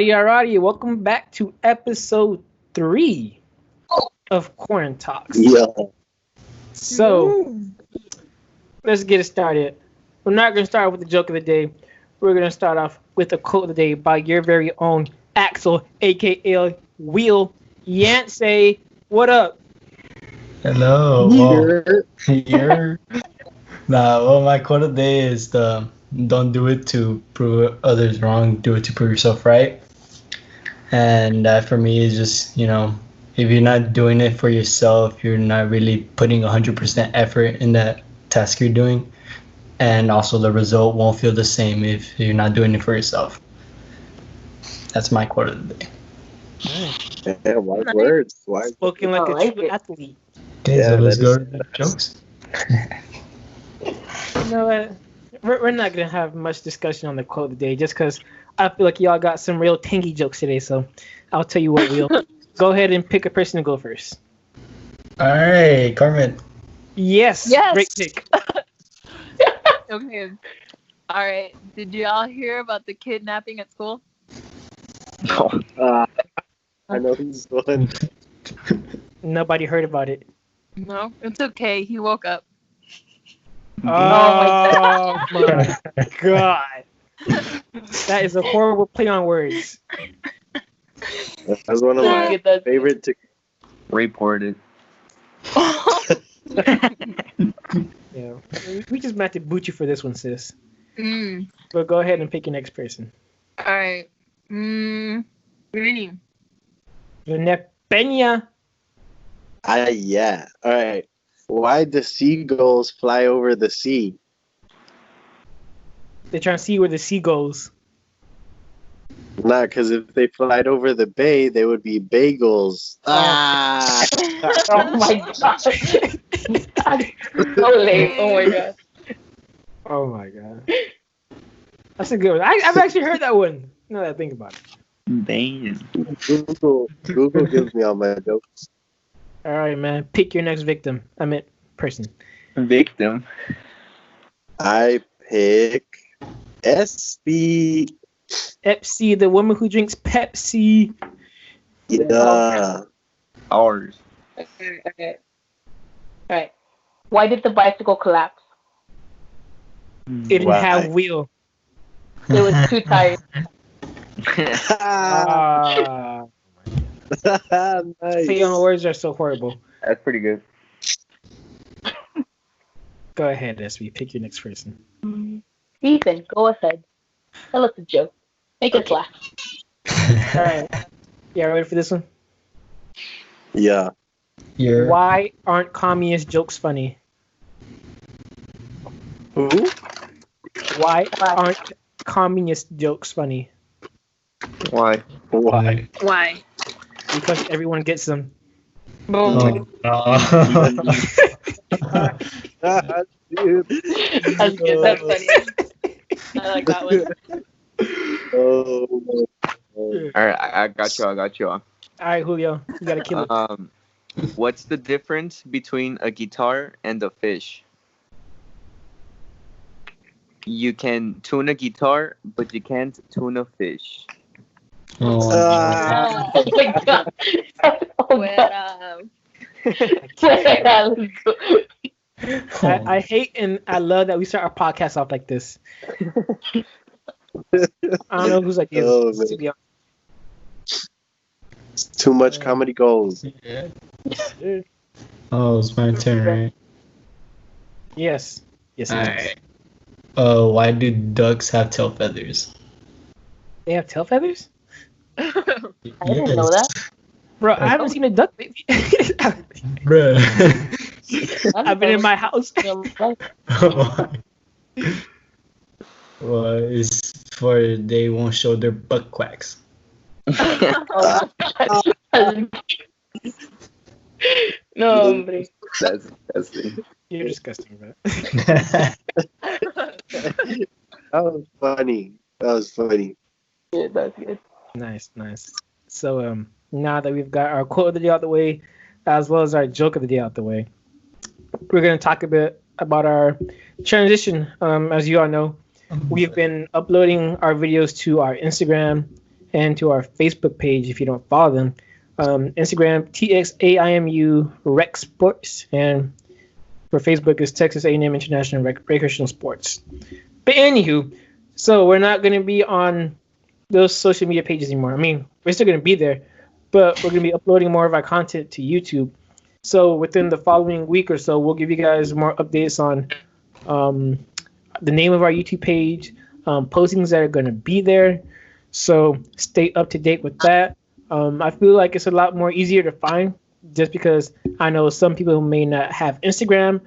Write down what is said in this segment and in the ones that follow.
Alrighty. Welcome back to episode 3 of Quarantalks. Yeah. So, let's get it started. We're not going to start with the joke of the day. We're going to start off with a quote of the day by your very own Axel, a.k.a. Wheel Yancey. What up? Hello. Here. Well, my quote of the day is don't do it to prove others wrong, do it to prove yourself right. And that for me is just, if you're not doing it for yourself, you're not really putting 100% effort in that task you're doing. And also the result won't feel the same if you're not doing it for yourself. That's my quote of the day. Yeah, wise words. Spoken like a true athlete. Okay, Yeah, so let's that go is- to the jokes. You know what? We're not going to have much discussion on the quote of the day just because I feel like y'all got some real tangy jokes today. So I'll tell you what, Wheel. Go ahead and pick a person to go first. All right, Carmen. Yes. Great pick. Okay. All right. Did y'all hear about the kidnapping at school? I know this one. Nobody heard about it. No, it's okay. He woke up. Oh my god. That is a horrible play on words. That's one of my favorite. Reported. Yeah. We just meant to boot you for this one, sis. Mm. But go ahead and pick your next person. All right. Really? Lynette Peña. Yeah. All right. Why do seagulls fly over the sea? They're trying to see where the sea goes. Nah, because if they flied over the bay, they would be bagels. Ah! Oh my god. So lame. Oh my god. Oh my god. That's a good one. I've actually heard that one. Now that I think about it. Damn. Google gives me all my jokes. All right, man. Pick your next victim. I meant person. Victim. I pick SB. Pepsi, the woman who drinks Pepsi. Yeah. Ours. Okay. Alright. Why did the bicycle collapse? It didn't Why? have wheel. It was too tired. Ah. Nice. Play on words are so horrible. That's pretty good. Go ahead, SB. Pick your next person. Ethan, go ahead. Tell us a joke. Make us laugh. All right. Yeah, ready for this one? Yeah. You're Why aren't communist jokes funny? Who? Why aren't communist jokes funny? Why? Why? Why? Because everyone gets them. Oh, no. Dude. That's good. That's funny. I like that one. Oh. All right, I got you. All right, Julio. You got to kill it. What's the difference between a guitar and a fish? You can tune a guitar, but you can't tune a fish. Oh, Oh my god. Oh Well, god. I hate and I love that we start our podcast off like this. I don't know who's like this. Oh, man. To be honest. Too much comedy gold. yeah. Oh, it's my turn, right? Yes. Yes, it is. Alright. Why do ducks have tail feathers? They have tail feathers? I didn't know that. Bro, I haven't seen a duck baby. Bruh. I've been in my house. Well, it's for they won't show their butt quacks. No, hombre. That's disgusting. You're disgusting, bro. That was funny. Yeah, that's good. Nice. So, now that we've got our quote of the day out the way, as well as our joke of the day out the way, we're going to talk a bit about our transition. As you all know, we've been uploading our videos to our Instagram and to our Facebook page if you don't follow them. Instagram TXAIMU Rec Sports, and for Facebook is Texas A&M International Recreational Sports. But anywho, so we're not going to be on those social media pages anymore. I mean, we're still going to be there, but we're going to be uploading more of our content to YouTube. So within the following week or so, we'll give you guys more updates on the name of our YouTube page, postings that are going to be there. So stay up to date with that. I feel like it's a lot more easier to find just because I know some people who may not have Instagram,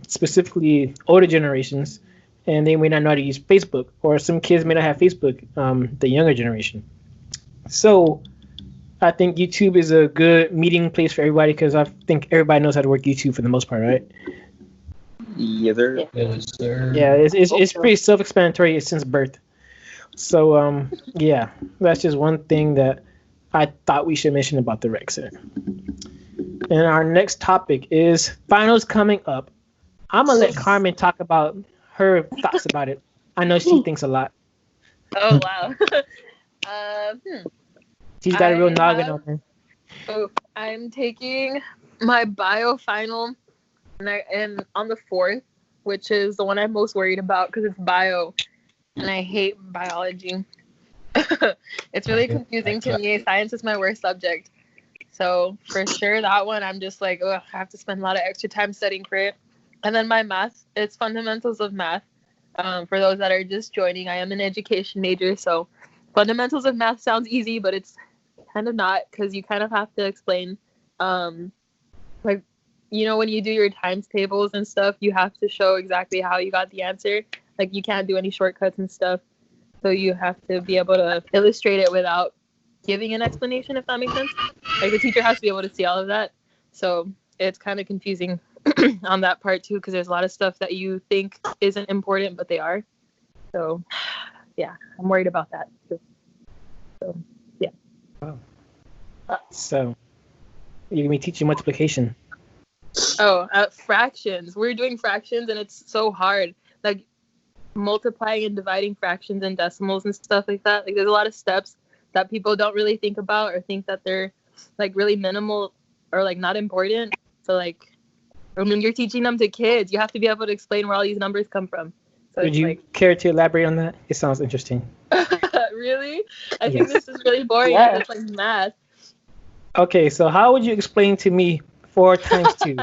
specifically older generations, and they may not know how to use Facebook, or some kids may not have Facebook, the younger generation. So I think YouTube is a good meeting place for everybody because I think everybody knows how to work YouTube for the most part, right? Yes, sir. Yes, sir. Yeah, it's pretty self-explanatory since birth. So yeah, that's just one thing that I thought we should mention about the rec center. And our next topic is finals coming up. I'm gonna let Carmen talk about her thoughts about it. I know she thinks a lot. Oh wow. She's got a real I noggin have- on her. Oh, I'm taking my bio final, and on the 4th, which is the one I'm most worried about because it's bio, and I hate biology. It's really confusing to me. Science is my worst subject. So for sure, that one, I'm just like, ugh, I have to spend a lot of extra time studying for it. And then my math, it's fundamentals of math. For those that are just joining, I am an education major, so fundamentals of math sounds easy, but it's kind of not, because you kind of have to explain, like, you know, when you do your times tables and stuff, you have to show exactly how you got the answer. Like, you can't do any shortcuts and stuff. So you have to be able to illustrate it without giving an explanation, if that makes sense. Like, the teacher has to be able to see all of that. So it's kind of confusing on that part too, because there's a lot of stuff that you think isn't important, but they are. So yeah, I'm worried about that too. So yeah. Wow. So you're gonna be teaching multiplication. Oh, fractions. We're doing fractions, and it's so hard. Like, multiplying and dividing fractions and decimals and stuff like that. Like, there's a lot of steps that people don't really think about, or think that they're like really minimal or like not important. So like, when you're teaching them to kids, you have to be able to explain where all these numbers come from. So Would you care to elaborate on that? It sounds interesting. Really? I think this is really boring. Yeah. It's like math. Okay, so how would you explain to me 4 times 2?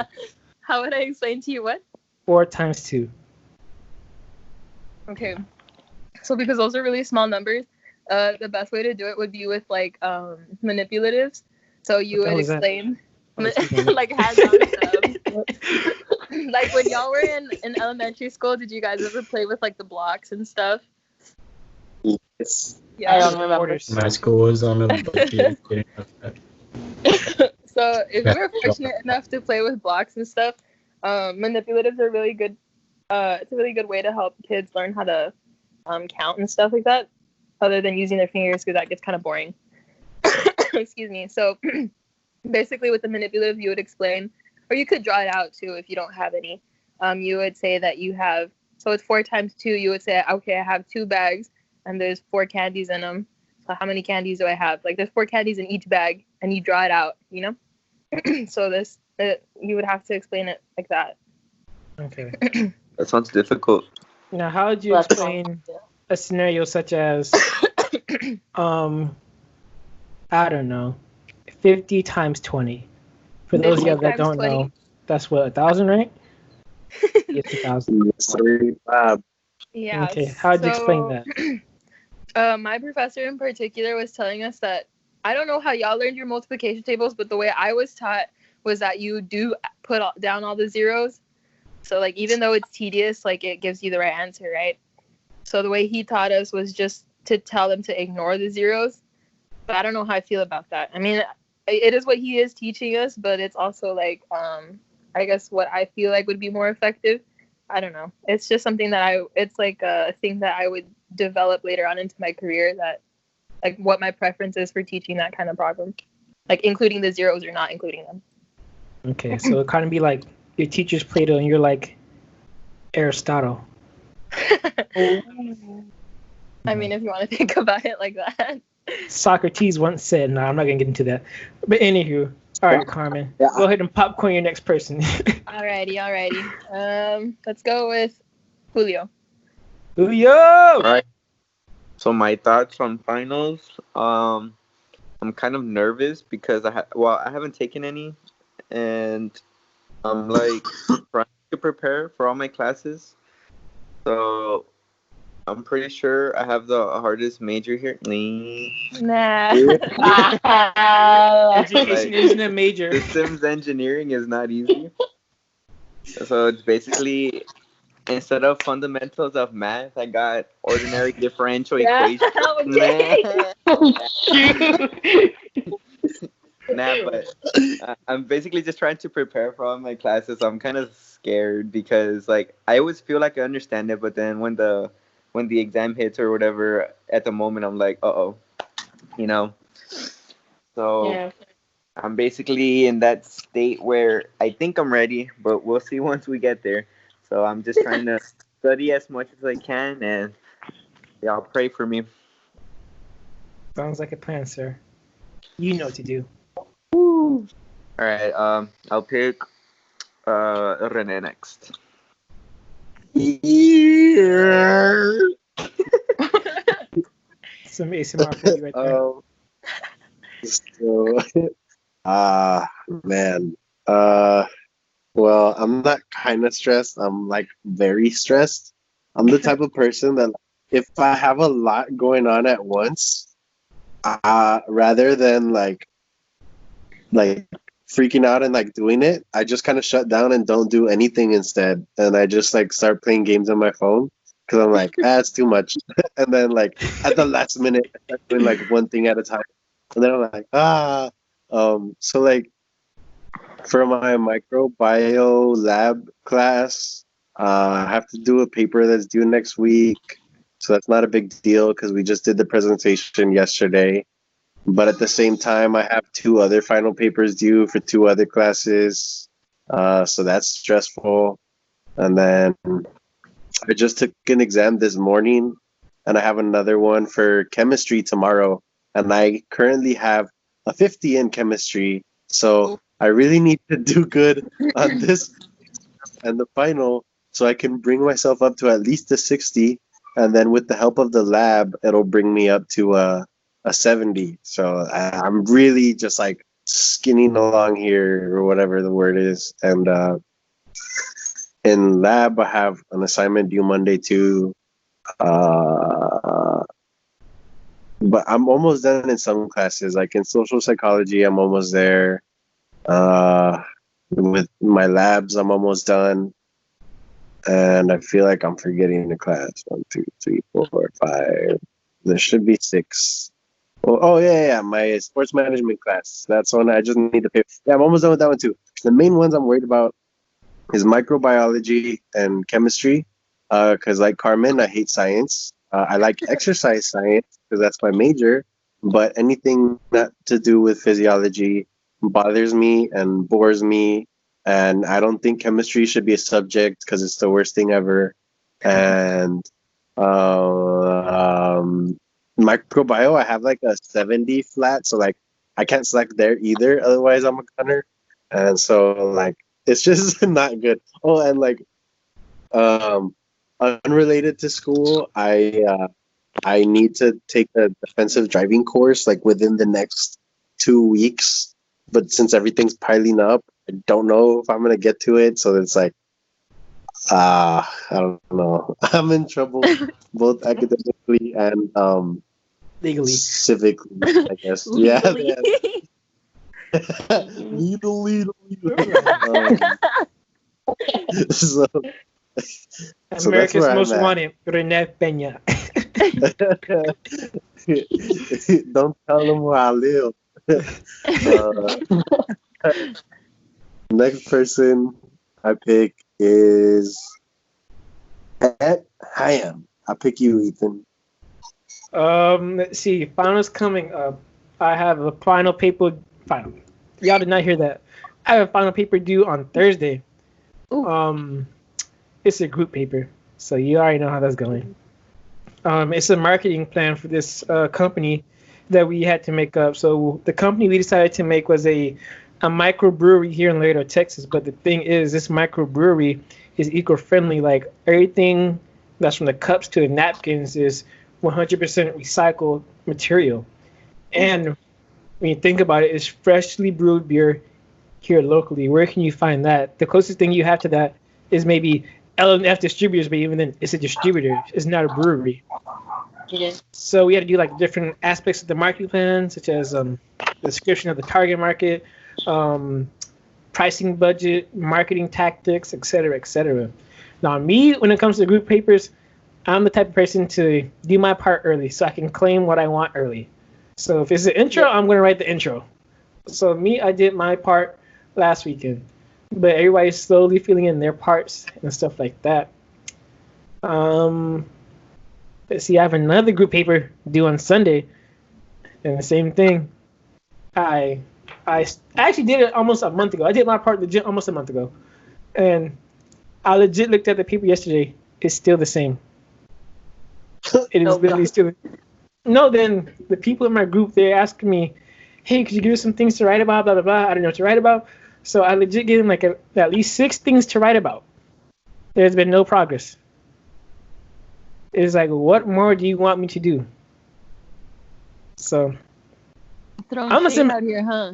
How would I explain to you what? 4 times 2. Okay. So because those are really small numbers, the best way to do it would be with like manipulatives. So you What the would hell is that? explain Oh, excuse me. like hands-on stuff. Like when y'all were in elementary school, did you guys ever play with like the blocks and stuff? It's I don't remember. Quarters. My school was on a budget. So if you were fortunate enough to play with blocks and stuff, manipulatives are really good. It's a really good way to help kids learn how to count and stuff like that, other than using their fingers, because that gets kind of boring. Excuse me. So basically with the manipulative, you would explain, or you could draw it out too if you don't have any. You would say that you have, so it's 4 times 2. You would say, okay, I have 2 bags and there's 4 candies in them. So how many candies do I have? Like, there's 4 candies in each bag, and you draw it out, you know? So you would have to explain it like that. Okay. That sounds difficult. Now, how would you That's explain a scenario such as, I don't know, 50 times 20? For those of you 50 that don't times 20? know, that's what, 1,000, right? It's 1,000. Yeah. Okay, how would you explain that? My professor in particular was telling us that, I don't know how y'all learned your multiplication tables, but the way I was taught was that you do put down all the zeros. So like, even though it's tedious, like, it gives you the right answer, right? So the way he taught us was just to tell them to ignore the zeros. But I don't know how I feel about that. I mean, it is what he is teaching us, but it's also like, I guess what I feel like would be more effective. I don't know. It's just something that it's like a thing that I would develop later on into my career, that like what my preference is for teaching that kind of problem, like including the zeros or not including them. Okay, so it kind of be like your teacher's Plato and you're like Aristotle. I mean, if you want to think about it like that. Socrates once said. No, I'm not gonna get into that. But anywho, all right, Carmen, Yeah. go ahead and popcorn your next person. Alrighty. Let's go with Julio. Julio. All right. So my thoughts on finals. I'm kind of nervous because I haven't taken any, and I'm like trying to prepare for all my classes. So I'm pretty sure I have the hardest major here. Nah. Education isn't a major. Systems engineering is not easy. So it's basically, instead of fundamentals of math, I got ordinary differential equations. But I'm basically just trying to prepare for all my classes. I'm kind of scared because like I always feel like I understand it, but then when the exam hits or whatever, at the moment I'm like, you know. So Yeah. I'm basically in that state where I think I'm ready, but we'll see once we get there. So I'm just trying to study as much as I can, and y'all pray for me. Sounds like a plan, sir. You know what to do. All right. I'll pick Rene next. Yeah. Some ASMR for you right there. So, man. Well, I'm not kind of stressed. I'm like very stressed. I'm the type of person that if I have a lot going on at once, rather than like freaking out and like doing it, I just kind of shut down and don't do anything instead. And I just like start playing games on my phone because I'm like, it's too much. And then like at the last minute, I start doing like one thing at a time. And then I'm like, so like for my microbiome lab class, I have to do a paper that's due next week. So that's not a big deal because we just did the presentation yesterday. But at the same time, I have 2 other final papers due for 2 other classes. So that's stressful. And then I just took an exam this morning, and I have another one for chemistry tomorrow. And I currently have a 50 in chemistry. So I really need to do good on this and the final so I can bring myself up to at least a 60. And then with the help of the lab, it'll bring me up to a 70. So I'm really just like skinning along here or whatever the word is. And in lab, I have an assignment due Monday too. But I'm almost done in some classes. Like in social psychology, I'm almost there. With my labs, I'm almost done. And I feel like I'm forgetting the class. 1, 2, 3, 4, 5. There should be 6. Oh yeah, my sports management class. That's one I just need to pay. Yeah, I'm almost done with that one too. The main ones I'm worried about is microbiology and chemistry. Because like Carmen, I hate science. I like exercise science because that's my major. But anything not to do with physiology bothers me and bores me. And I don't think chemistry should be a subject because it's the worst thing ever. And microbiome, I have like a 70 flat, so like I can't select there either. Otherwise, I'm a gunner, and so like it's just not good. Oh, and like unrelated to school, I need to take a defensive driving course like within the next 2 weeks. But since everything's piling up, I don't know if I'm gonna get to it. So it's like, I don't know. I'm in trouble both academically and Legally. civically, I guess. Yeah. Legally. So America's Most Wanted, Rene Peña. Don't tell them where I live. Next person I pick is Hayam. I pick you, Ethan. Let's see. Finals coming up. I have a final paper. Final. Y'all did not hear that. I have a final paper due on Thursday. Ooh. It's a group paper, so you already know how that's going. It's a marketing plan for this company that we had to make up. So the company we decided to make was a microbrewery here in Laredo, Texas. But the thing is, this microbrewery is eco-friendly. Like everything that's from the cups to the napkins is 100% recycled material. And when you think about it, it's freshly brewed beer here locally. Where can you find that? The closest thing you have to that is maybe L&F distributors, but even then, it's a distributor. It's not a brewery. Yeah. So we had to do like different aspects of the marketing plan, such as the description of the target market, pricing budget, marketing tactics, etc., etc. Now, me, when it comes to group papers, I'm the type of person to do my part early so I can claim what I want early. So if it's an intro, I'm going to write the intro. So me, I did my part last weekend, but everybody's slowly filling in their parts and stuff like that. Let's see, I have another group paper due on Sunday, and the same thing. I actually did it almost a month ago. I did my part legit almost a month ago, and I legit looked at the paper yesterday. It's still the same. It is literally still. No, then the people in my group, they're asking me, hey, could you give us some things to write about, blah, blah, blah. I don't know what to write about. So I legit gave them like at least 6 things to write about. There's been no progress. It's like, what more do you want me to do? So Throwing I'm a shade out here, huh?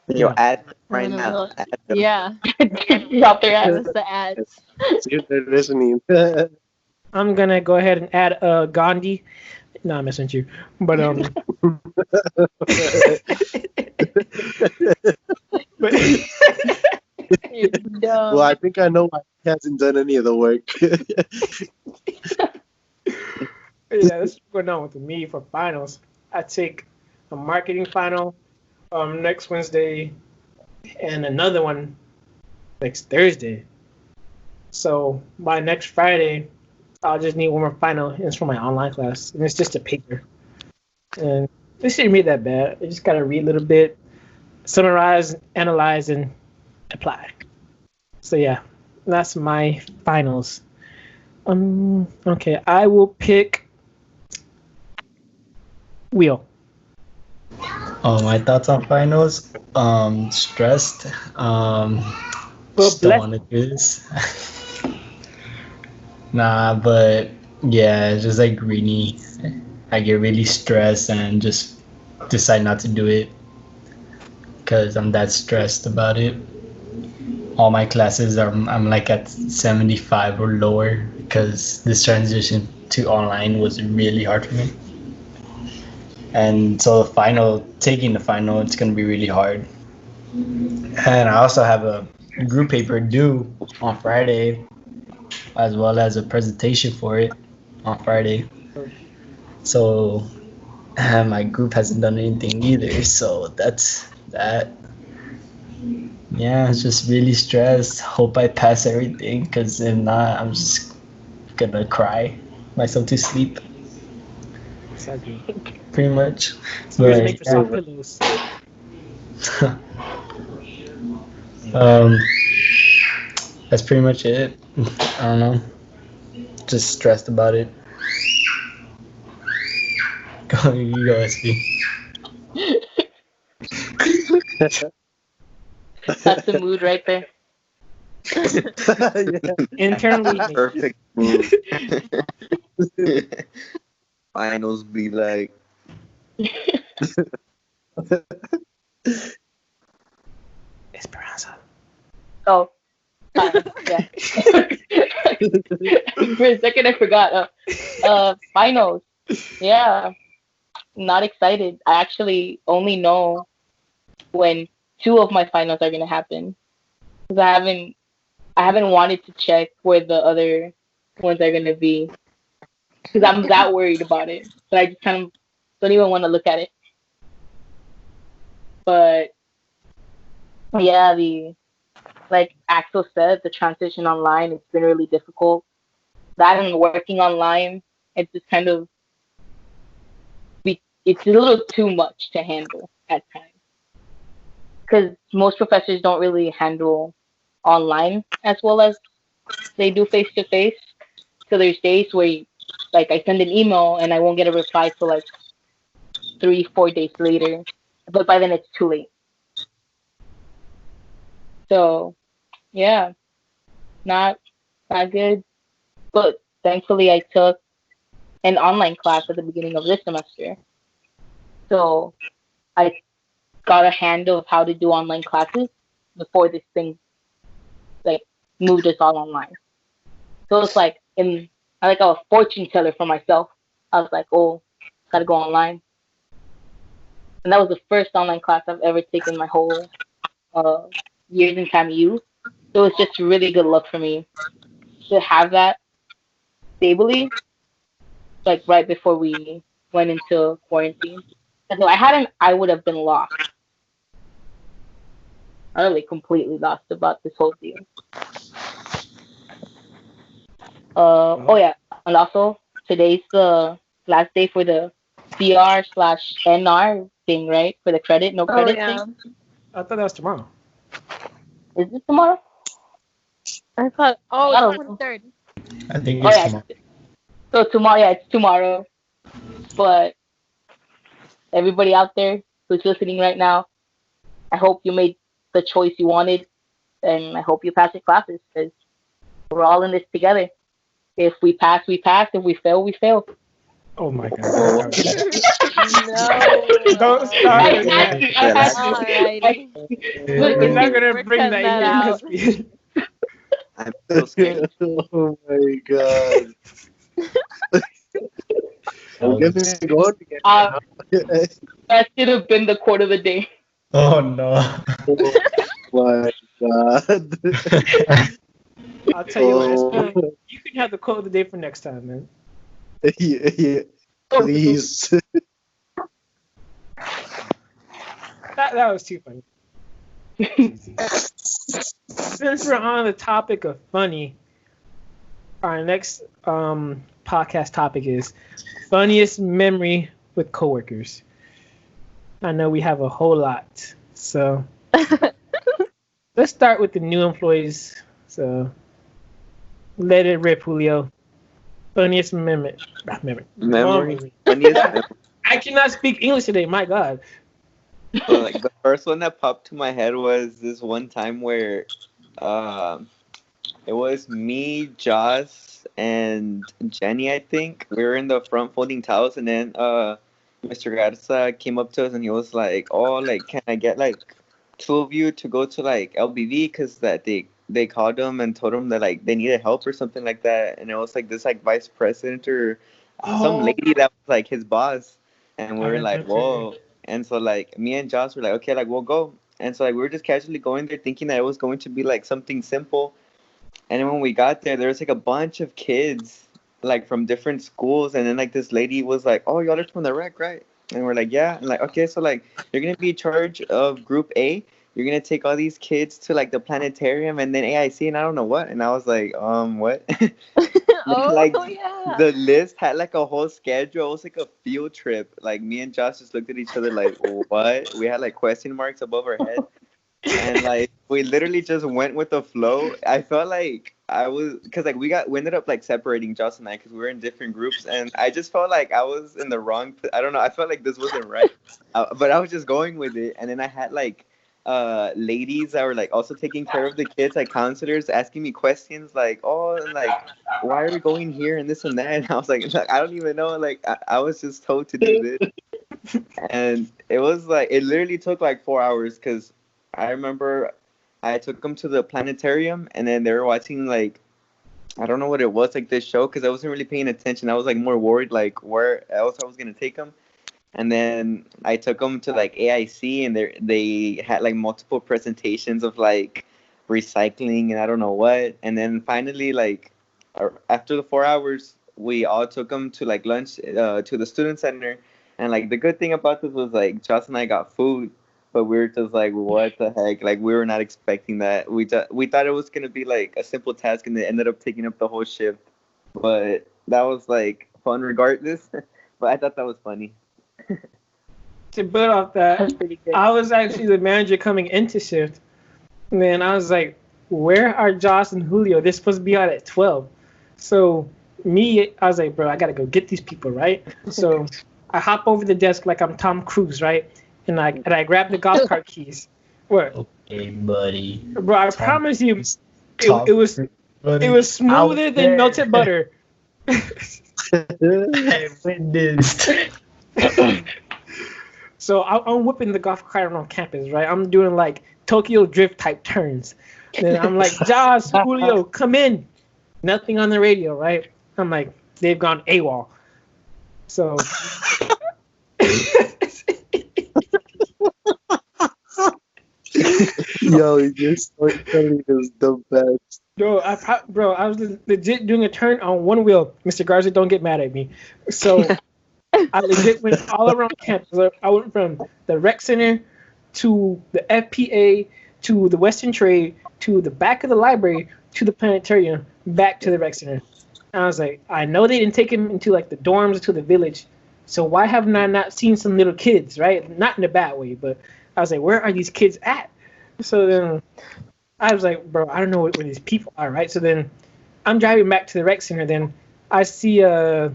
Yo, add right Throwing a now. little- Add them. Yeah, Drop their ass. that's the ads. See if they're listening. I'm going to go ahead and add Gandhi. No, I'm messing with you. But but You're dumb. Well, I think I know why he hasn't done any of the work. yeah, that's what's going on with me for finals. I take a marketing final next Wednesday and another one next Thursday. So by next Friday, I'll just need one more final. And it's for my online class, and it's just a paper. And it shouldn't be that bad. I just gotta read a little bit, summarize, analyze, and apply. So yeah, that's my finals. Okay, I will pick Wheel. Oh, my thoughts on finals. Stressed. Just don't bless- want to do this. Nah, but yeah, it's just like really, I get really stressed and just decide not to do it because I'm that stressed about it. All my classes I'm like at 75 or lower because this transition to online was really hard for me. And so taking the final, it's gonna be really hard. And I also have a group paper due on Friday, as well as a presentation for it on Friday. So my group hasn't done anything either. So that's that. Yeah, it's just really stressed. Hope I pass everything, because if not, I'm just gonna cry myself to sleep. Exactly. Pretty much. Yours But, make for soft pillows. that's pretty much it. I don't know. Just stressed about it. You go, SB. That's the mood right there. Internally, Perfect move. Finals be like, Esperanza. Oh. Yeah. For a second, I forgot. Finals. Yeah. Not excited. I actually only know when 2 of my finals are gonna happen, because I haven't wanted to check where the other ones are gonna be, because I'm that worried about it. So I just kind of don't even want to look at it. But yeah, like Axel said, the transition online, it's been really difficult. That and working online, it's just kind of it's a little too much to handle at times. Because most professors don't really handle online as well as they do face to face. So there's days where, like, I send an email and I won't get a reply till like 3-4 days later, but by then it's too late. So yeah, not not good. But thankfully, I took an online class at the beginning of this semester, so I got a handle of how to do online classes before this thing like moved us all online. So it's like I like a fortune teller for myself. I was like, oh, gotta go online, and that was the first online class I've ever taken my whole uh, years in CAMU. So it's just really good luck for me to have that stably, like right before we went into quarantine. Because if I hadn't, I would have been lost. Utterly, completely lost about this whole deal. Oh yeah, and also today's the last day for the CR/NR thing, right? For the credit, no Oh credit yeah. thing. I thought that was tomorrow. Is it tomorrow? I thought. Oh, I it's don't know. 23rd. I think Oh it's yeah. tomorrow. So tomorrow, yeah, it's tomorrow. But everybody out there who's listening right now, I hope you made the choice you wanted, and I hope you pass your classes because we're all in this together. If we pass, we pass. If we fail, we fail. Oh my god. Oh, No. Don't start I with had that. to. I had to. Alrighty. Look, We're not it's, gonna We're bring cutting that that in out. because I'm so scared. oh my god. Don't get me going again. uh, that should have been the quote of the day. Oh no. Oh my god. I'll tell you what, Oh, you can have the quote of the day for next time, man. yeah, please. That was too funny. Since we're on the topic of funny, our next podcast topic is funniest memory with coworkers. I know we have a whole lot, so let's start with the new employees. So let it rip, Julio. Funniest memory. Memory. Funniest memory. I cannot speak English today. My God. So, like the first one that popped to my head was this one time where it was me, Joss, and Jenny, I think. We were in the front folding towels, and then Mr. Garza came up to us and he was like, "Oh, like, can I get like two of you to go to like LBV because that they called him and told him that like they needed help or something like that." And it was like this like vice president or some lady that was like his boss, and we were like, "Whoa!" And so like me and Joss were like, "Okay, like we'll go." And so like we were just casually going there, thinking that it was going to be like something simple. And then when we got there was like a bunch of kids like from different schools, and then like this lady was like, "Oh, y'all are from the rec, right?" And we're like, "Yeah." And like, "Okay, so like you're gonna be in charge of group A. You're gonna take all these kids to like the planetarium and then AIC and I don't know what." And I was like, what? Like Oh yeah. the list had like a whole schedule. It was like a field trip. Like me and Josh just looked at each other like, what? We had like question marks above our head. And like we literally just went with the flow. I felt like I was because like we ended up like separating Josh and I because we were in different groups, and I just felt like I was in the wrong. I don't know. I felt like this wasn't right, but I was just going with it. And then I had like ladies that were like also taking care of the kids, like counselors, asking me questions like, "Oh, and like why are we going here and this and that?" And I was like I don't even know. Like I was just told to do this, and it was like it literally took like 4 hours because I remember I took them to the planetarium and then they were watching like I don't know what it was like this show because I wasn't really paying attention. I was like more worried like where else I was gonna take them. And then I took them to like AIC and they had like multiple presentations of like recycling and I don't know what. And then finally like after the 4 hours we all took them to like lunch to the student center. And like the good thing about this was like Josh and I got food. But we were just like, what the heck? Like, we were not expecting that. We thought it was gonna be like a simple task, and it ended up taking up the whole shift. But that was like fun regardless. But I thought that was funny. To build off that, That's pretty good. I was actually the manager coming into shift. And then I was like, where are Josh and Julio? They're supposed to be out at 12. So I was like, bro, I got to go get these people, right? So I hop over the desk like I'm Tom Cruise, right? And I grab the golf cart keys. What? Okay, buddy. Bro, I promise you, Top it was buddy. it was smoother than there. melted butter. I witnessed. So I'm whipping the golf cart around campus, right? I'm doing like Tokyo Drift type turns. Then I'm like, Josh, Julio, come in. Nothing on the radio, right? I'm like, they've gone AWOL. So. Yo, your storytelling is the best. Bro, I was legit doing a turn on one wheel. Mr. Garza, don't get mad at me. So I legit went all around campus. I went from the rec center to the FPA to the Western Trade to the back of the library to the planetarium back to the rec center. And I was like, I know they didn't take him into like the dorms or to the village, so why haven't I not seen some little kids, right? Not in a bad way, but I was like, where are these kids at? So then I was like, bro, I don't know where these people are, right? So then I'm driving back to the rec center. Then I see Connell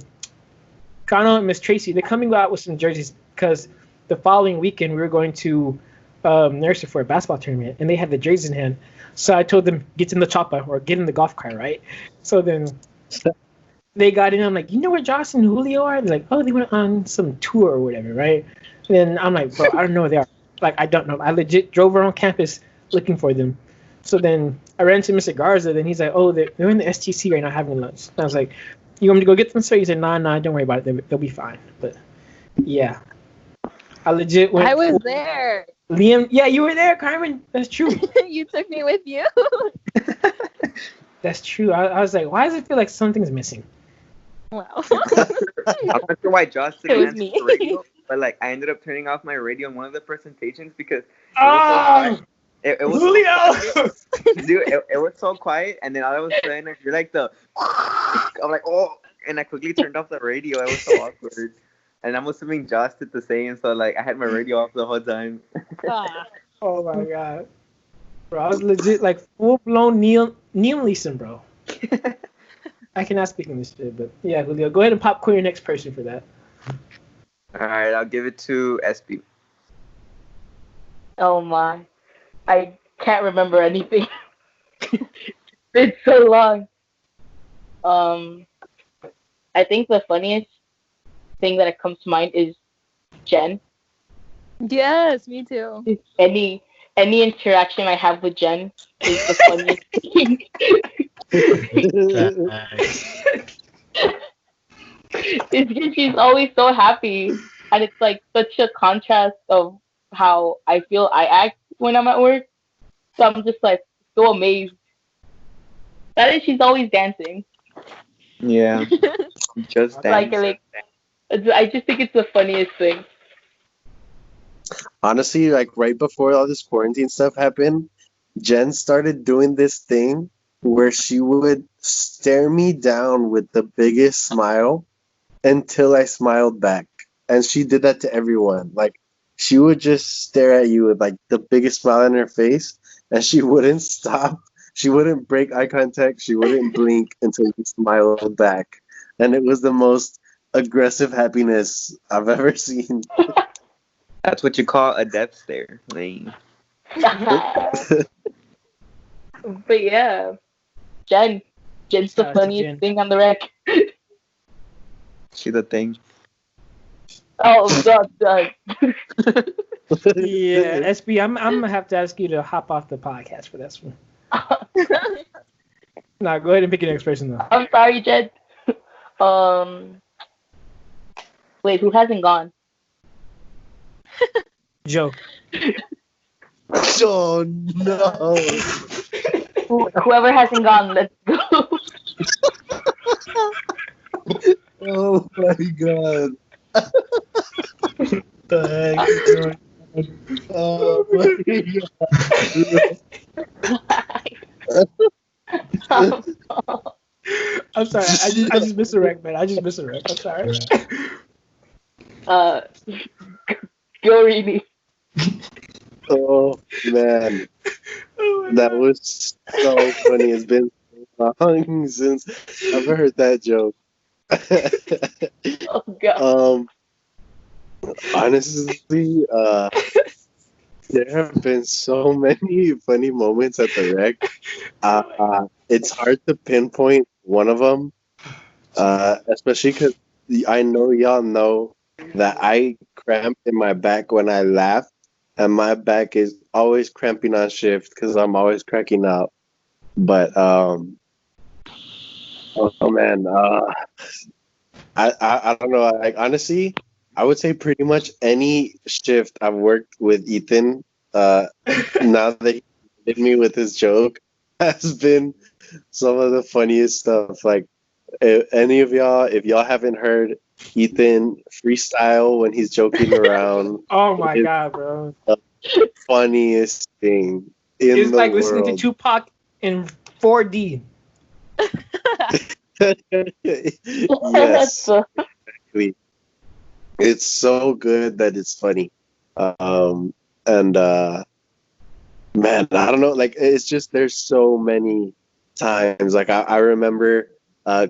and Miss Tracy. They're coming out with some jerseys because the following weekend we were going to nursery for a basketball tournament, and they had the jerseys in hand. So I told them, get in the chopper or get in the golf cart, right? So then they got in. I'm like, you know where Josh and Julio are? They're like, oh, they went on some tour or whatever, right? And then I'm like, bro, I don't know where they are. Like, I don't know. I legit drove around campus looking for them. So then I ran to Mr. Garza. Then he's like, oh, they're in the STC right now having lunch. And I was like, you want me to go get them? So he said, nah, don't worry about it. They'll be fine. But yeah, I legit went. I was there. Liam, yeah, you were there, Carmen. That's true. You took me with you. That's true. I was like, why does it feel like something's missing? Wow. I'm not sure why Josh It was didn't me. answer the radio, but like I ended up turning off my radio in one of the presentations because Oh, it was Julio! dude, it was so quiet, and then all of a sudden I hear like the I'm like, oh, and I quickly turned off the radio. It was so awkward. And I'm assuming Josh did the same, so like I had my radio off the whole time. Ah. Oh my god. Bro, I was legit like full blown Liam Neeson, bro. I cannot speak English, but yeah, Julio, go ahead and popcorn your next person for that. All right, I'll give it to SB. Oh my. I can't remember anything. It's so long. I think the funniest thing that comes to mind is Jen. Yes, me too. Any interaction I have with Jen is the funniest thing. It's because she's always so happy, and it's like such a contrast of how I feel I act when I'm at work. So I'm just like so amazed. That is, she's always dancing. Yeah, just Like dance. I just think it's the funniest thing. Honestly, like right before all this quarantine stuff happened, Jen started doing this thing where she would stare me down with the biggest smile until I smiled back. And she did that to everyone. Like, she would just stare at you with like the biggest smile on her face, and she wouldn't stop. She wouldn't break eye contact. She wouldn't blink until you smiled back. And it was the most aggressive happiness I've ever seen. That's what you call a death stare. Like, But yeah, Jen's the Shout out to funniest Jen. thing on the wreck. she's a thing. Oh God. Yeah, SB, I'm gonna have to ask you to hop off the podcast for this one. Nah, go ahead and pick your next person though. I'm sorry, Jen. Wait, who hasn't gone? Joe. Oh no! Whoever hasn't gone, let's go. Oh my god! The heck? Oh my god! I'm sorry. I just missed a wreck, man. I just missed a wreck. I'm sorry. Go Reedy. Oh man, Oh, my that God. was so funny. It's been so long since I've heard that joke. Oh God. Honestly, there have been so many funny moments at the rec. It's hard to pinpoint one of them, especially because I know y'all know that I cramp in my back when I laugh, and my back is always cramping on shift because I'm always cracking out. But oh man, I don't know. Like honestly, I would say pretty much any shift I've worked with Ethan. Now that he hit me with his joke, has been some of the funniest stuff. Like any of y'all, if y'all haven't heard Ethan freestyle when he's joking around, Oh my it's god, bro! the funniest thing in It's the like listening to world. Tupac in 4D. Yes, exactly. It's so good that it's funny. And man, I don't know. Like it's just there's so many times. Like I remember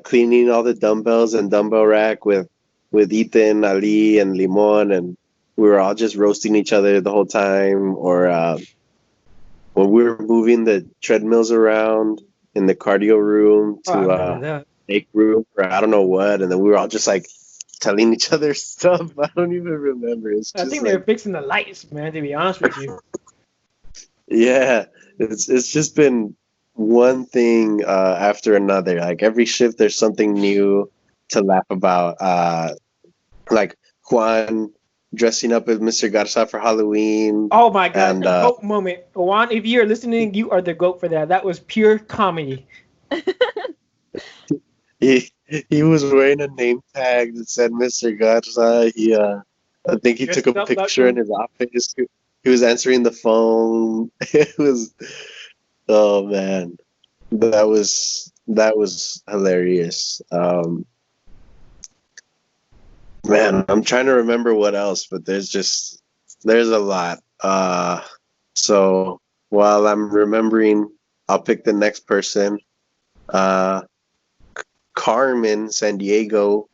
cleaning all the dumbbells and dumbbell rack with Ethan, Ali, and Limon, and we were all just roasting each other the whole time. Or when we were moving the treadmills around in the cardio room Oh, I to remember that. make room for I don't know what, and then we were all just like telling each other stuff. I don't even remember. It's I just think they were like fixing the lights, man. To be honest with you. yeah, it's just been one thing after another. Like every shift, there's something new to laugh about. Like Juan dressing up as Mr. Garza for Halloween, Oh my god, and goat moment. Juan, if you're listening, you are the goat for that. That was pure comedy. he was wearing a name tag that said Mr. Garza. I think he took Dressed a up like picture in him. his office. He was answering the phone. It was oh man. That was hilarious. Man, I'm trying to remember what else, but there's a lot. So while I'm remembering, I'll pick the next person. Uh, Carmen San Diego.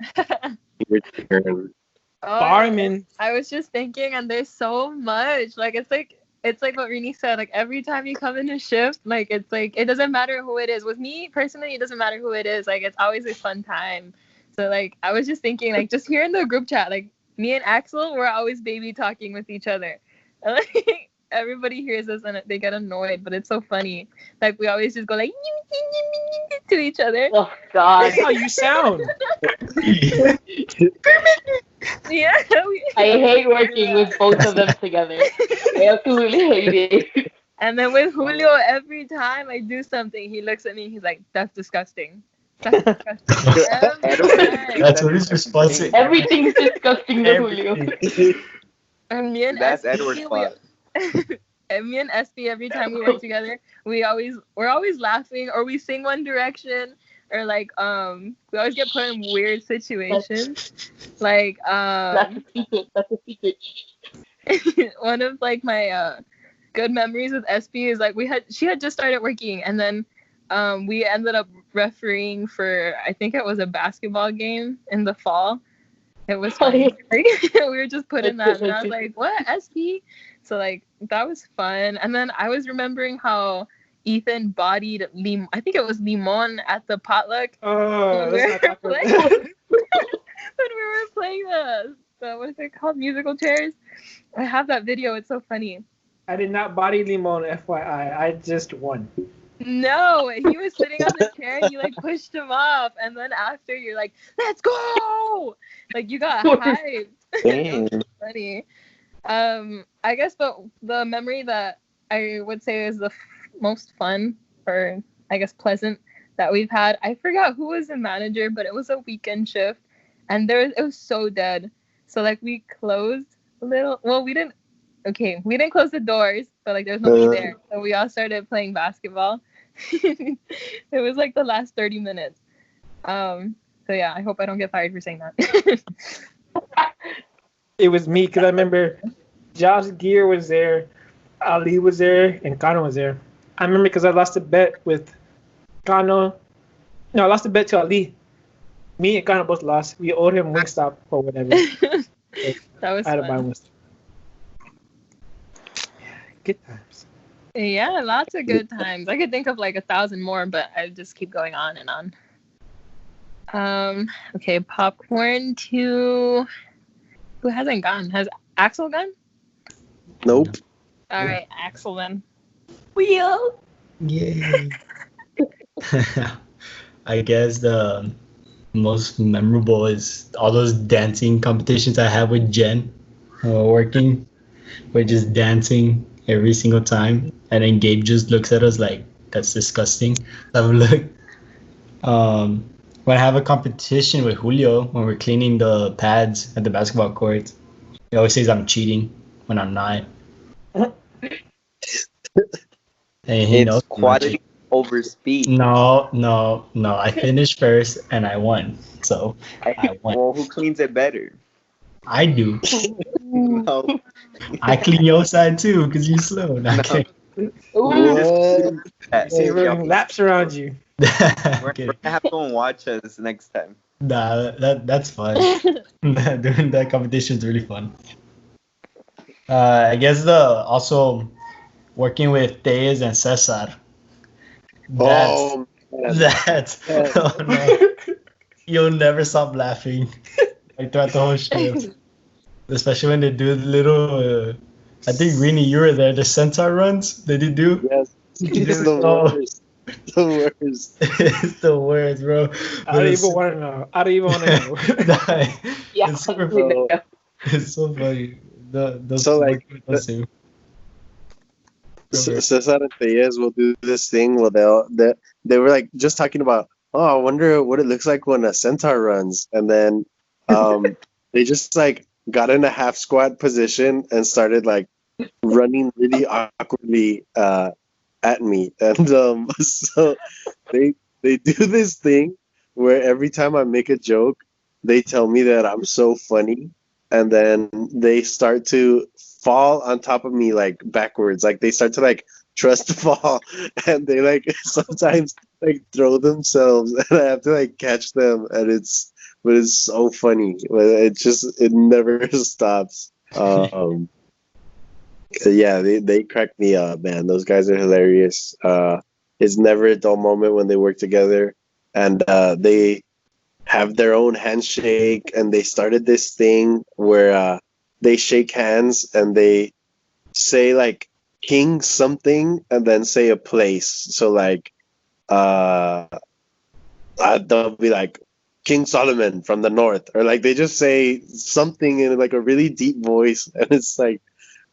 Your turn. Barman. I was just thinking, and there's so much. Like it's like what Rini said. Like every time you come in a shift, like it's like it doesn't matter who it is. With me personally, it doesn't matter who it is. Like it's always a fun time. So like I was just thinking, like just here in the group chat, like me and Axel, we're always baby talking with each other. And, like everybody hears us and they get annoyed, but it's so funny. Like we always just go like to each other. Oh God. That's how you sound. Yeah. I hate working with both of them together. I absolutely hate it. And then with Julio, every time I do something, he looks at me. He's like, "That's disgusting. That's disgusting." Every time. That's what his response is. Everything's disgusting to Julio. Everything. And me and That's SB, Edward's fault. and me and SB, every time we work together, we're always laughing, or we sing One Direction, or like we always get put in weird situations. Like That's a secret. That's a secret. one of like my good memories with SB is like she had just started working, and then we ended up refereeing for, I think it was a basketball game in the fall. It was funny. We were just putting that, and I was like, "What, SP?" So like that was fun. And then I was remembering how Ethan bodied I think it was Limon at the potluck Oh, when we let's not were talk about playing that. when we were playing the what's it called, musical chairs. I have that video. It's so funny. I did not body Limon, FYI. I just won. No, he was sitting on the chair and you like pushed him off, and then after you're like, "Let's go!" Like you got hyped. It was funny. I guess the memory that I would say is the most fun, or I guess pleasant, that we've had. I forgot who was the manager, but it was a weekend shift, and it was so dead. So like we closed a little. Well, we didn't. Okay, we didn't close the doors, but like there was nobody there, so we all started playing basketball. It was like the last 30 minutes. So yeah, I hope I don't get fired for saying that. It was me because I remember Josh Gear was there, Ali was there, and Kano was there. I remember because I lost a bet with Kano. No, I lost a bet to Ali. Me and Kano both lost. We owed him Wingstop or whatever. That was Out of my fun. list. Good times. Yeah, lots of good times. I could think of like 1,000 more, but I just keep going on and on. Okay, popcorn to who hasn't gone? Has Axel gone? Nope. All right, Axel then. Wheel. Yay. I guess the most memorable is all those dancing competitions I had with Jen when we were working. We're just dancing every single time. And then Gabe just looks at us like, that's disgusting. Have a look. When I have a competition with Julio, when we're cleaning the pads at the basketball courts, he always says I'm cheating when I'm not. And he knows It's quality over speed. No. I finished first and I won. So I won. Well, who cleans it better? I do. No. I clean your side too because you slow. No, No. okay. What? See, we're running laps around you. We're gonna have someone watch us next time. Nah, that's fun. Doing that competition is really fun. I guess also working with Tejas and Cesar. Oh, man. That's oh no. You'll never stop laughing like throughout the whole shift. Especially when they do the little I think Rini, you were there, the centaur runs that they do. Yes. It's the Oh. worst. The worst. It's the worst, bro. I don't even want to know. I don't even want to know. Yeah, It's super we know. It's so funny. Those So, like, those two. Cesar and Tejas will do this thing where they were like just talking about, oh, I wonder what it looks like when a centaur runs, and then they just like got in a half squat position and started like running really awkwardly at me, and so they do this thing where every time I make a joke, they tell me that I'm so funny, and then they start to fall on top of me like backwards, like they start to like trust fall, and they like sometimes like throw themselves, and I have to like catch them, and it's so funny. It never stops. Yeah, they crack me up, man. Those guys are hilarious. It's never a dull moment when they work together, and they have their own handshake, and they started this thing where they shake hands and they say like king something and then say a place. So like they'll be like King Solomon from the north, or like they just say something in like a really deep voice, and it's like,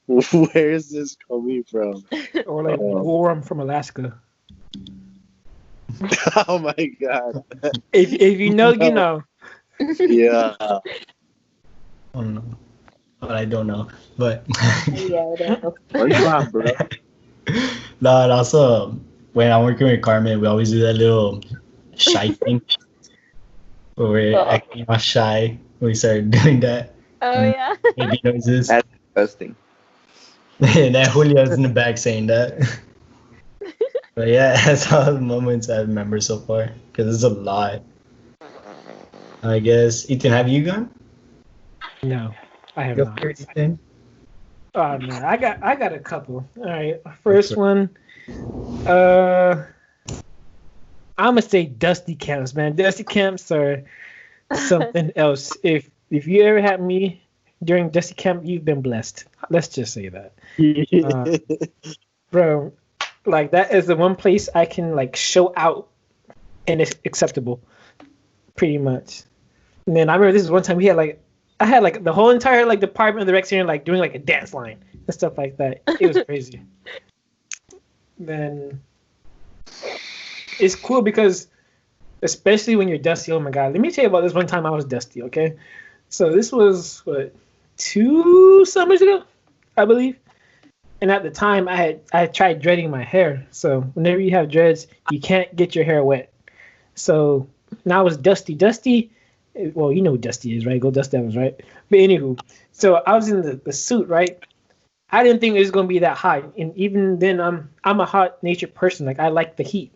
where is this coming from? Or like Warm from Alaska. Oh my god. If you know, you know. Yeah. I don't know. But I don't know. But Yeah, I don't know. SpongeBob, bro. no, and also when I'm working with Carmen, we always do that little shy thing. Where we're acting all shy. We started doing that. Oh yeah. Baby noises. That's disgusting. And then Julio's in the back saying that. But yeah, that's all the moments I remember so far. Because it's a lot. I guess. Ethan, have you gone? No, I have Go not. for it, Ethan. Oh man, I got a couple. All right, first one. I'm gonna say dusty camps, man. Dusty camps are something else. If you ever had me during dusty camp, you've been blessed. Let's just say that, bro. Like that is the one place I can like show out, and it's acceptable, pretty much. And then I remember this is one time I had like the whole entire like department of the rec center like doing like a dance line and stuff like that. It was crazy. Then it's cool because especially when you're dusty, oh my god. Let me tell you about this one time I was dusty, okay? So this was 2 summers ago, I believe. And at the time I had tried dreading my hair. So whenever you have dreads, you can't get your hair wet. So now I was dusty. Dusty, well, you know who Dusty is, right? Go Dust Devils, right? But anywho, so I was in the suit, right? I didn't think it was gonna be that hot, and even then, I'm a hot natured person. Like I like the heat,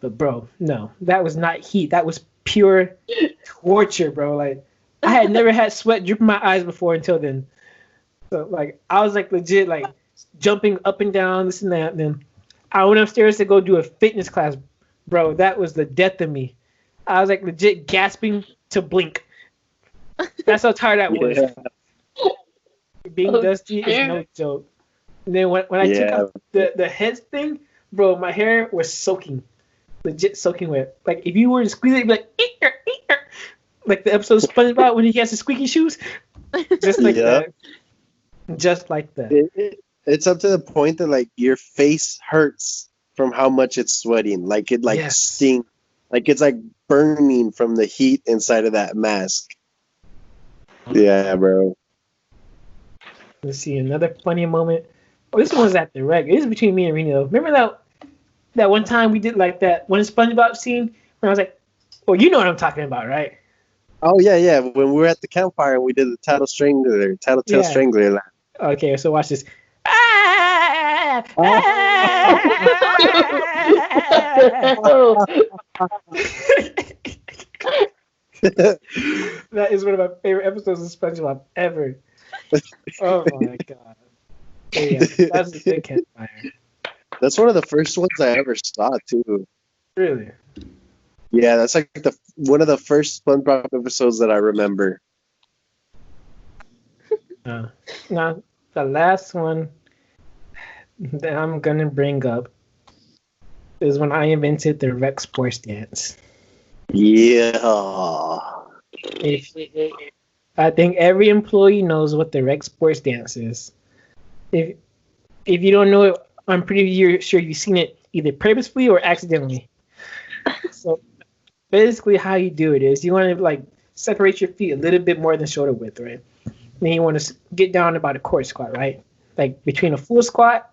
but bro, no, that was not heat. That was pure torture, bro. Like I had never had sweat dripping my eyes before until then. So like I was like legit like jumping up and down, this and that. And then I went upstairs to go do a fitness class, bro. That was the death of me. I was like legit gasping to blink. That's how tired I was. Yeah. Being dusty is no joke. And then when I took off the head thing, bro, my hair was soaking, legit soaking wet. Like if you were to squeeze it, it'd be like, eek-er, eek-er. Like the episode of SpongeBob when he has the squeaky shoes, just like that. Just like that. It's up to the point that like your face hurts from how much it's sweating. Like it like stings. Like it's like burning from the heat inside of that mask. Yeah, bro. Let's see another funny moment. Oh, this one's at the reg. This is between me and Reno. Remember that one time we did like that one SpongeBob scene when I was like, "Well, you know what I'm talking about, right?" Oh yeah. When we were at the campfire and we did the tattletale strangler laugh. Okay, so watch this. That is one of my favorite episodes of SpongeBob ever. Oh my god. So yeah, that's a good campfire. That's one of the first ones I ever saw too. Really? Yeah, that's like one of the first SpongeBob episodes that I remember. Now the last one that I'm gonna bring up is when I invented the Rex Sports dance. Yeah. I think every employee knows what the Rex Sports dance is. If you don't know it, I'm pretty sure you've seen it either purposefully or accidentally. So basically how you do it is you want to like separate your feet a little bit more than shoulder width, right? Then you want to get down about a quarter squat, right? Like between a full squat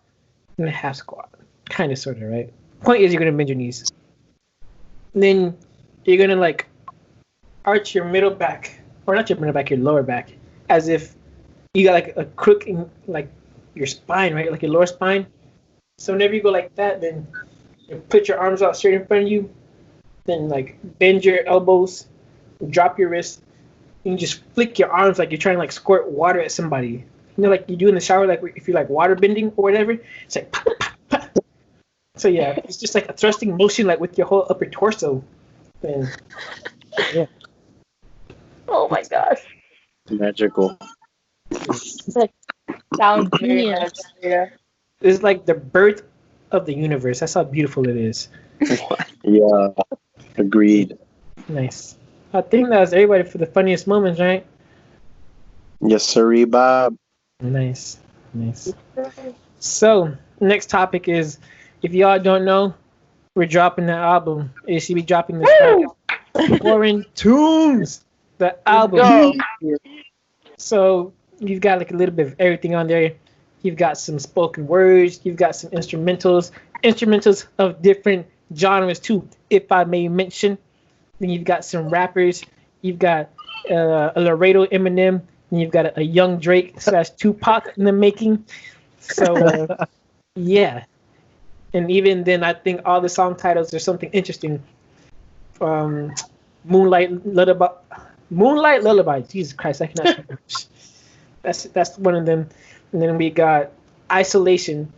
and a half squat. Kind of, sort of, right? Point is you're going to bend your knees. And then you're going to like arch your middle back, or not your middle back, your lower back, as if you got like a crook in like your spine, right? Like your lower spine. So whenever you go like that, then you put your arms out straight in front of you, then like bend your elbows, drop your wrists, and you just flick your arms like you're trying to like squirt water at somebody. You know, like you do in the shower, like if you're like water bending or whatever. It's like pop, pop, pop. So yeah, it's just like a thrusting motion, like with your whole upper torso. And yeah. Oh my gosh. Magical. Sounds very nice. Yeah. It's like the birth of the universe. That's how beautiful it is. Yeah. Agreed. Nice. I think that was everybody for the funniest moments, right? Yes, sirree, Bob. Nice. So, next topic is, if y'all don't know, we're dropping the album. You should be dropping this Quarantalks, the album. So, you've got like a little bit of everything on there. You've got some spoken words. You've got some instrumentals of different genres too, if I may mention. Then you've got some rappers. You've got a Laredo Eminem. And you've got a young Drake / Tupac in the making. So, yeah. And even then, I think all the song titles are something interesting. Moonlight Lullaby. Jesus Christ, I cannot speak. That's one of them. And then we got Isolation.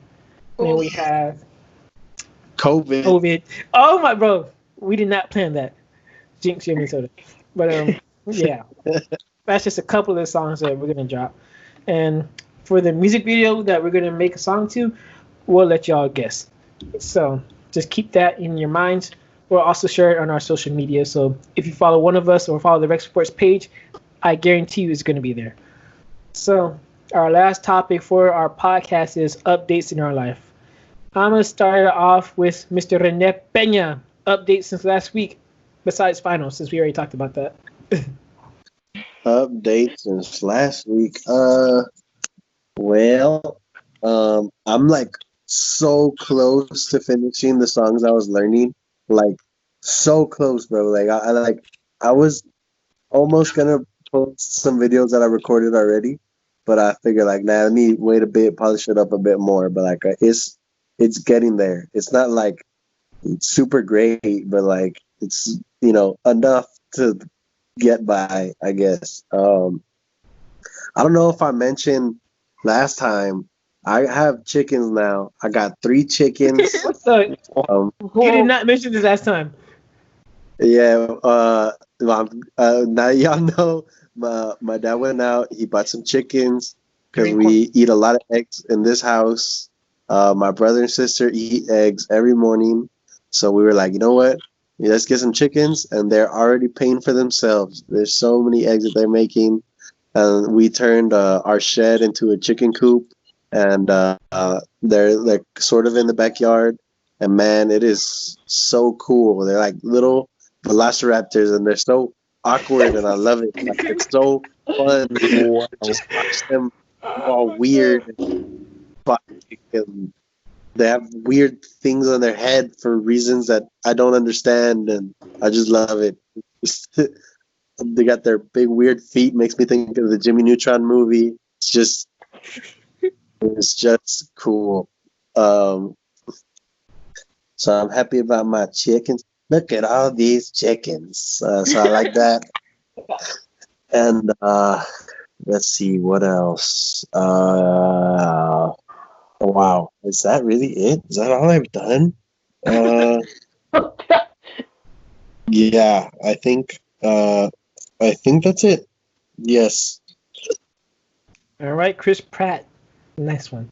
And then we have COVID. Oh my bro, we did not plan that. Jinx, your Minnesota. But yeah. That's just a couple of the songs that we're gonna drop. And for the music video that we're gonna make a song to, we'll let y'all guess. So just keep that in your minds. We'll also share it on our social media. So if you follow one of us or follow the Rex Sports page, I guarantee you it's gonna be there. So our last topic for our podcast is updates in our life. I'm gonna start off with Mr. Rene Peña. Updates since last week, besides finals, since we already talked about that. Updates since last week. I'm like so close to finishing the songs I was learning. Like so close, bro. Like I was almost gonna post some videos that I recorded already, but I figured like, nah, let me wait a bit, polish it up a bit more. But like it's getting there. It's not like super great, but like it's enough to get by, I guess. I don't know if I mentioned last time. I have chickens now. I got 3 chickens. What's up? Um, You did not mention this last time. yeah. Now y'all know. My dad went out. He bought some chickens because Drink we eat a lot of eggs in this house. My brother and sister eat eggs every morning, so we were like, you know what? Let's get some chickens, and they're already paying for themselves. There's so many eggs that they're making, and we turned our shed into a chicken coop, and they're like sort of in the backyard. And man, it is so cool. They're like little velociraptors, and they're so awkward, and I love it. Like, it's so fun to just watch them all weird and fucking, and they have weird things on their head for reasons that I don't understand, and I just love it. They got their big weird feet. Makes me think of the Jimmy Neutron movie. It's just cool. Um, so I'm happy about my chickens. Look at all these chickens. So I like that. And let's see what else. Wow, is that really it? Is that all I've done? Yeah, I think that's it. Yes. All right, Chris Pratt. Next one.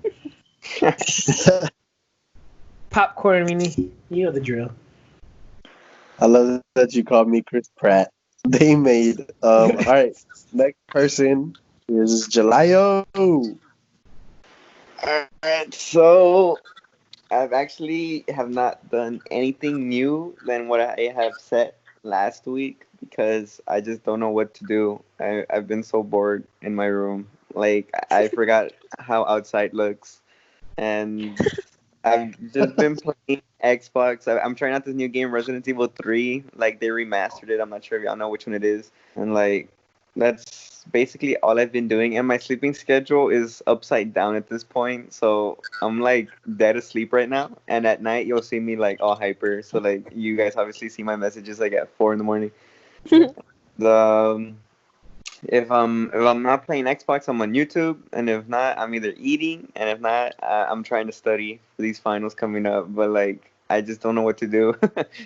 Popcorn mini. You know the drill. I love that you called me Chris Pratt. They made. All right, next person is Jalayo. Alright, so I've actually have not done anything new than what I have set last week because I just don't know what to do. I've been so bored in my room. Like I forgot how outside looks, and I've just been playing Xbox. I'm trying out this new game, Resident Evil 3. Like they remastered it. I'm not sure if y'all know which one it is. And like that's basically all I've been doing. And my sleeping schedule is upside down at this point. So I'm like dead asleep right now. And at night you'll see me like all hyper. So like you guys obviously see my messages like at 4 in the morning. The if I'm not playing Xbox, I'm on YouTube, and if not, I'm either eating, and if not, I'm trying to study for these finals coming up. But like, I just don't know what to do.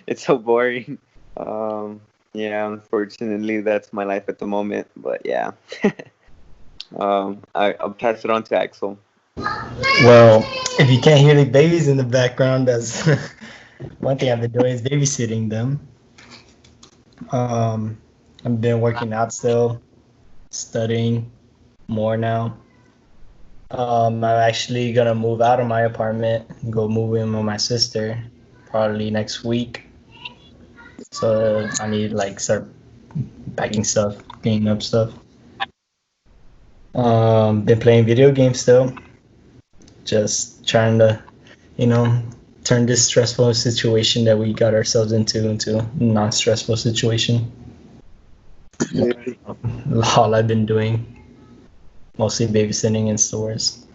It's so boring. Yeah, unfortunately, that's my life at the moment. But yeah, I'll pass it on to Axel. Well, if you can't hear the babies in the background, that's one thing I've been doing is babysitting them. I've been working out still, studying more now. I'm actually gonna move out of my apartment and go move in with my sister probably next week. So I need to like start packing stuff, cleaning up stuff. Been playing video games still. Just trying to, turn this stressful situation that we got ourselves into a non-stressful situation. All I've been doing, mostly babysitting in stores.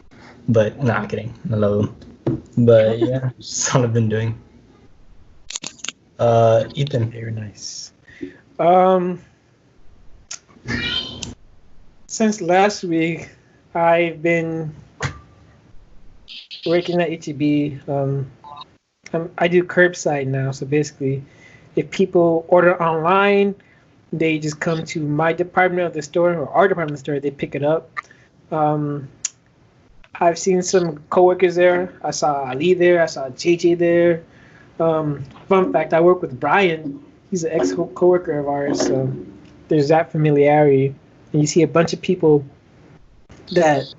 But no, I'm kidding. I love them. But yeah, that's all I've been doing. Ethan. Very nice. Since last week, I've been working at HEB. I do curbside now, so basically, if people order online, they just come to my department of the store or our department of the store. They pick it up. I've seen some coworkers there. I saw Ali there. I saw JJ there. Fun fact: I work with Brian. He's an ex-coworker of ours, so there's that familiarity. And you see a bunch of people that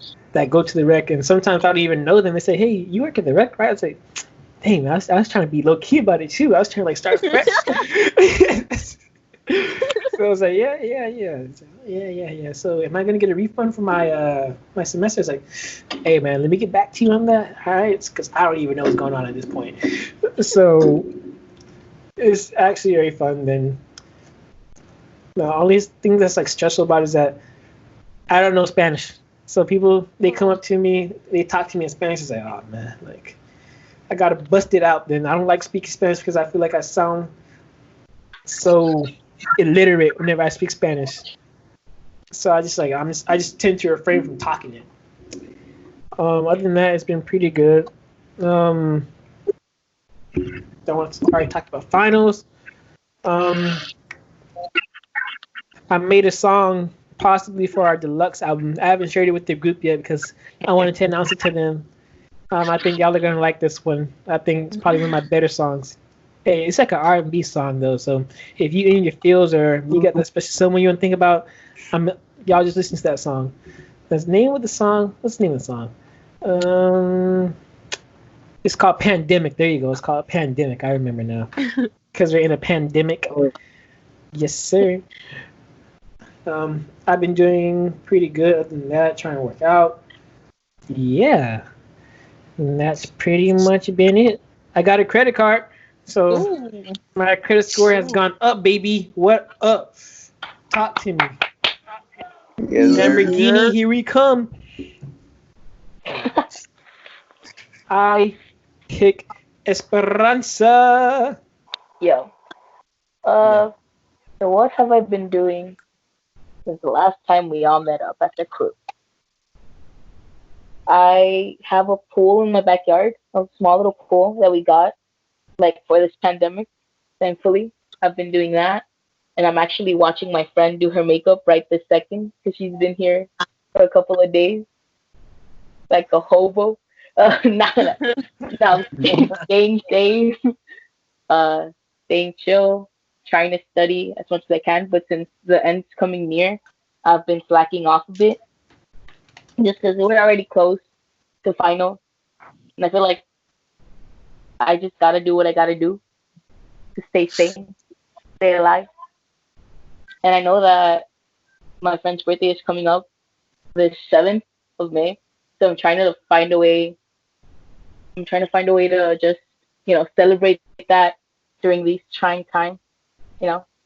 go to the rec, and sometimes I don't even know them. They say, "Hey, you work at the rec, right?" I say, "Dang, man, I was trying to be low key about it too. I was trying to like start fresh." So I was like, yeah. So am I gonna get a refund for my my semester? It's like, hey man, let me get back to you on that. All right, because I don't even know what's going on at this point. So it's actually very fun. Then the only thing that's like stressful about it is that I don't know Spanish. So people, they come up to me, they talk to me in Spanish. It's like, oh man, like I gotta bust it out. Then I don't like speaking Spanish because I feel like I sound so illiterate whenever I speak Spanish. So I just tend to refrain from talking it. Other than that, it's been pretty good. Don't want to already talk about finals. I made a song possibly for our deluxe album. I haven't shared it with the group yet because I wanted to announce it to them. I think y'all are gonna like this one. I think it's probably one of my better songs. Hey, it's like an R&B song though, so if you in your feels or you got that special someone you want to think about, y'all just listen to that song. What's the name of the song? It's called Pandemic. There you go. It's called Pandemic. I remember now. Because we're in a pandemic. Yes, sir. I've been doing pretty good other than that, trying to work out. Yeah. And that's pretty much been it. I got a credit card. So my credit score has gone up, baby. What up? Talk to me. Yes, Lamborghini, here we come. I kick Esperanza. Yo. So what have I been doing since the last time we all met up as a crew? I have a pool in my backyard, a small little pool that we got, like for this pandemic. Thankfully, I've been doing that, and I'm actually watching my friend do her makeup right this second because she's been here for a couple of days, like a hobo. I'm staying safe, staying chill, trying to study as much as I can. But since the end's coming near, I've been slacking off a bit just because we're already close to final, and I feel like I just gotta do what I gotta do to stay sane, stay alive. And I know that my friend's birthday is coming up the 7th of May, so I'm trying to find a way. I'm trying to find a way to just, celebrate that during these trying times.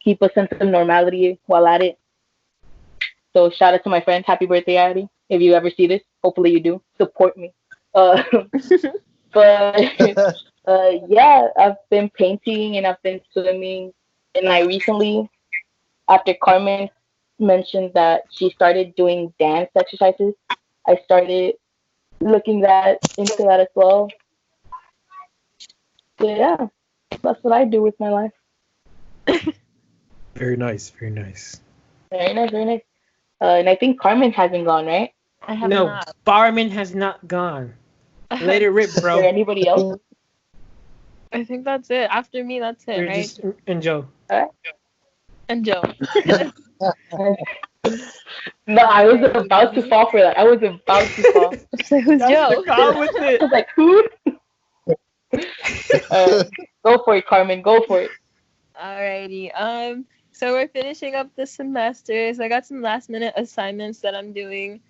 Keep a sense of normality while at it. So shout out to my friend. Happy birthday, Addy. If you ever see this, hopefully you do. Support me. But yeah, I've been painting and I've been swimming. And I recently, after Carmen mentioned that she started doing dance exercises, I started looking into that as well. So yeah, that's what I do with my life. Very nice, very nice. Very nice, very nice. And I think Carmen hasn't gone, right? I have No, not. Barman has not gone. Let it rip, Is there bro. anybody else? I think that's it. After me, that's it, We're right? just and Joe. And Joe. No, I was about to fall for that. I was about to fall. So who's Joe? Call with I it. was like, who? Go for it, Carmen. Go for it. Alrighty. So we're finishing up the semester. So I got some last minute assignments that I'm doing.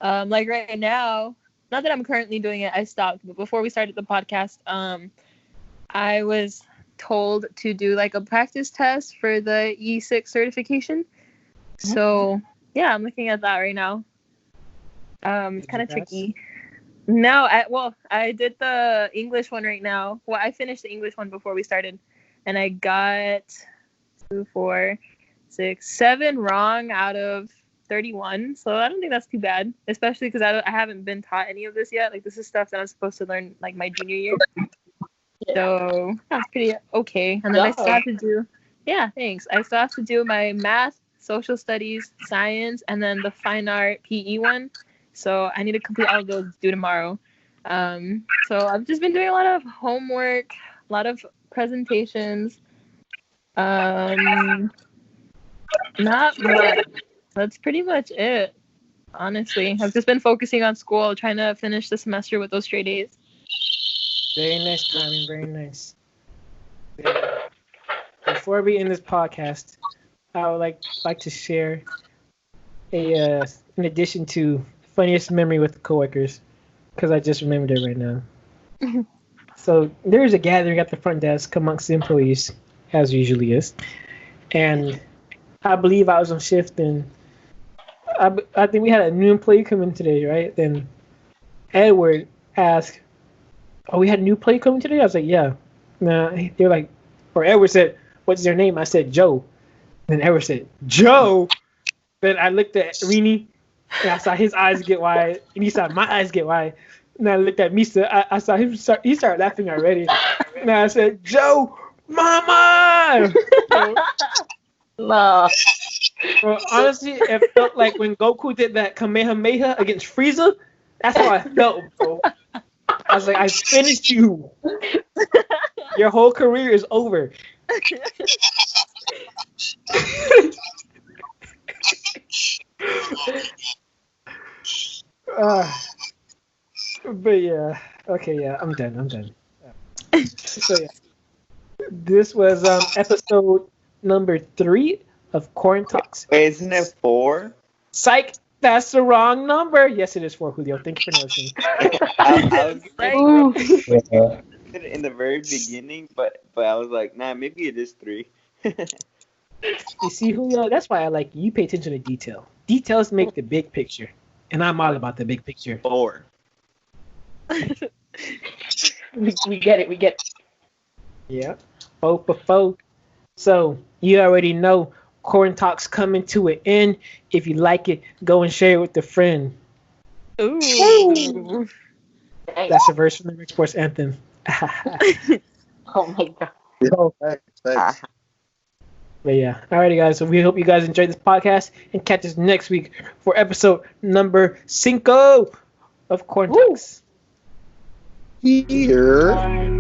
Like right now, not that I'm currently doing it, I stopped. But before we started the podcast, I was told to do like a practice test for the E6 certification. So yeah, I'm looking at that right now. It's kind of tricky. No, I did the English one right now. Well, I finished the English one before we started, and I got 2, 4, 6, 7 wrong out of 31. So I don't think that's too bad, especially because I haven't been taught any of this yet. Like this is stuff that I'm supposed to learn like my junior year. So that's pretty okay. And then I still have to do, thanks. I still have to do my math, social studies, science, and then the fine art PE one. So I need to complete all of those due tomorrow. So I've just been doing a lot of homework, a lot of presentations. Not much. That's pretty much it. Honestly, I've just been focusing on school, trying to finish the semester with those straight A's. Very nice, Carmen. Very nice. Before we end this podcast, I would like to share in addition to funniest memory with the coworkers, because I just remembered it right now. So there was a gathering at the front desk amongst the employees, as usually is, and I believe I was on shift, and I think we had a new employee come in today, right? Then Edward asked, "Oh, we had a new employee coming today?" I was like, "Yeah." Nah, they're like, or Edward said, "What's their name?" I said, "Joe." Then Edward said, Joe. Then I looked at Rini, and I saw his eyes get wide, and he saw my eyes get wide. And I looked at Misa. I saw him he started laughing already. And I said, Joe, Mama! No. Well, honestly, it felt like when Goku did that Kamehameha against Frieza. That's how I felt, bro. I was like, I finished you. Your whole career is over. But yeah, okay, yeah, I'm done. So yeah, this was episode number 3 of Quarantalks. Wait, isn't it 4? Psych, that's the wrong number. Yes, it is 4, Julio. Thank you for noticing. I was Ooh. Yeah. in the very beginning, but I was like, nah, maybe it is 3. You see, Julio, that's why I like you. You pay attention to detail. Details make the big picture, and I'm all about the big picture. 4. We get it. Yeah. 4 for 4. So you already know Corn Talks coming to an end. If you like it, go and share it with a friend. Ooh. That's a verse from the Rick Sports Anthem. Oh my god. Yo, thanks. But yeah. Alrighty, guys. So we hope you guys enjoyed this podcast and catch us next week for episode number 5 of Corn Talks. Here. Bye.